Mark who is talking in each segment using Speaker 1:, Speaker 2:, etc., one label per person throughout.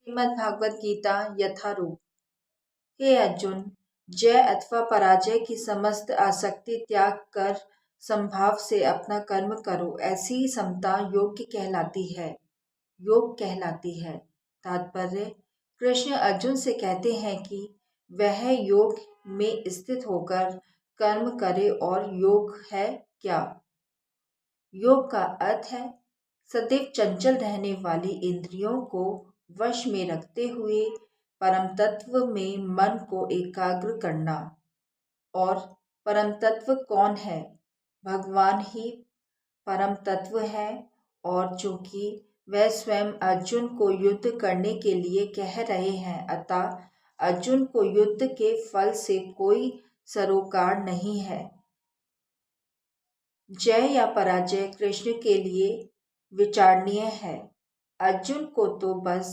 Speaker 1: श्रीमद् भागवत गीता यथारूप। हे अर्जुन, जय अथवा पराजय की समस्त आसक्ति त्याग कर संभाव से अपना कर्म करो। ऐसी ही समता योग कहलाती है। तात्पर्य: कृष्ण अर्जुन से कहते हैं कि वह योग में स्थित होकर कर्म करे। और योग है क्या? योग का अर्थ है सदैव चंचल रहने वाली इंद्रियों को वश में रखते हुए परम तत्व में मन को एकाग्र करना। और परम तत्व कौन है? भगवान ही परम तत्व है। और चूंकि वह स्वयं अर्जुन को युद्ध करने के लिए कह रहे हैं, अतः अर्जुन को युद्ध के फल से कोई सरोकार नहीं है। जय या पराजय कृष्ण के लिए विचारणीय है। अर्जुन को तो बस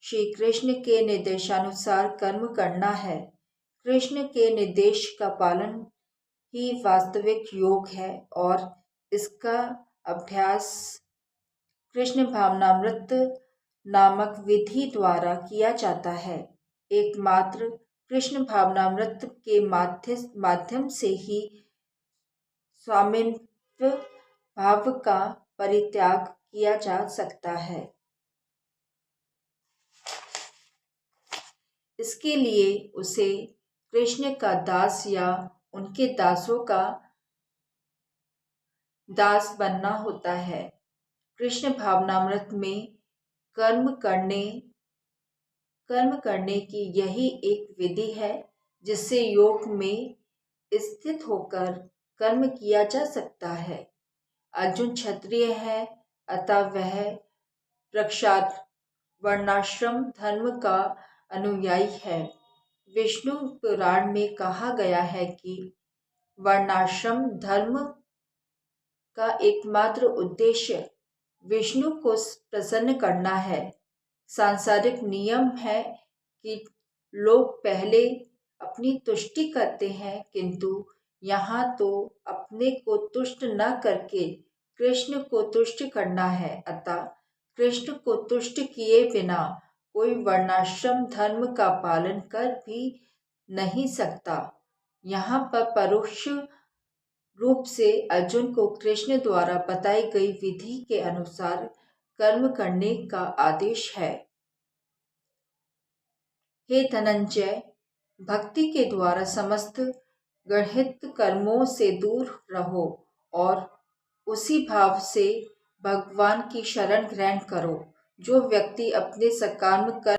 Speaker 1: श्री कृष्ण के निर्देशानुसार कर्म करना है। कृष्ण के निर्देश का पालन ही वास्तविक योग है और इसका अभ्यास कृष्ण भावनामृत नामक विधि द्वारा किया जाता है। एकमात्र कृष्ण भावनामृत के माध्यम से ही स्वामित्व भाव का परित्याग किया जा सकता है। इसके लिए उसे कृष्ण का दास या उनके दासों का दास बनना होता है। कृष्ण भावनामृत में कर्म करने की यही एक विधि है जिससे योग में स्थित होकर कर्म किया जा सकता है। अर्जुन क्षत्रिय है, अतः वह रक्षार्थ वर्णाश्रम धर्म का अनुयायी है। विष्णु पुराण में कहा गया है कि वर्णाश्रम धर्म का एकमात्र उद्देश्य विष्णु को प्रसन्न करना है। सांसारिक नियम है कि लोग पहले अपनी तुष्टि करते हैं, किंतु यहाँ तो अपने को तुष्ट न करके कृष्ण को तुष्ट करना है। अतः कृष्ण को तुष्ट किए बिना कोई वर्णाश्रम धर्म का पालन कर भी नहीं सकता। यहाँ पर परोक्ष रूप से अर्जुन को कृष्ण द्वारा बताई गई विधि के अनुसार कर्म करने का आदेश है। हे धनंजय, भक्ति के द्वारा समस्त गृहीत कर्मों से दूर रहो और उसी भाव से भगवान की शरण ग्रहण करो। जो व्यक्ति अपने सकाम कर्म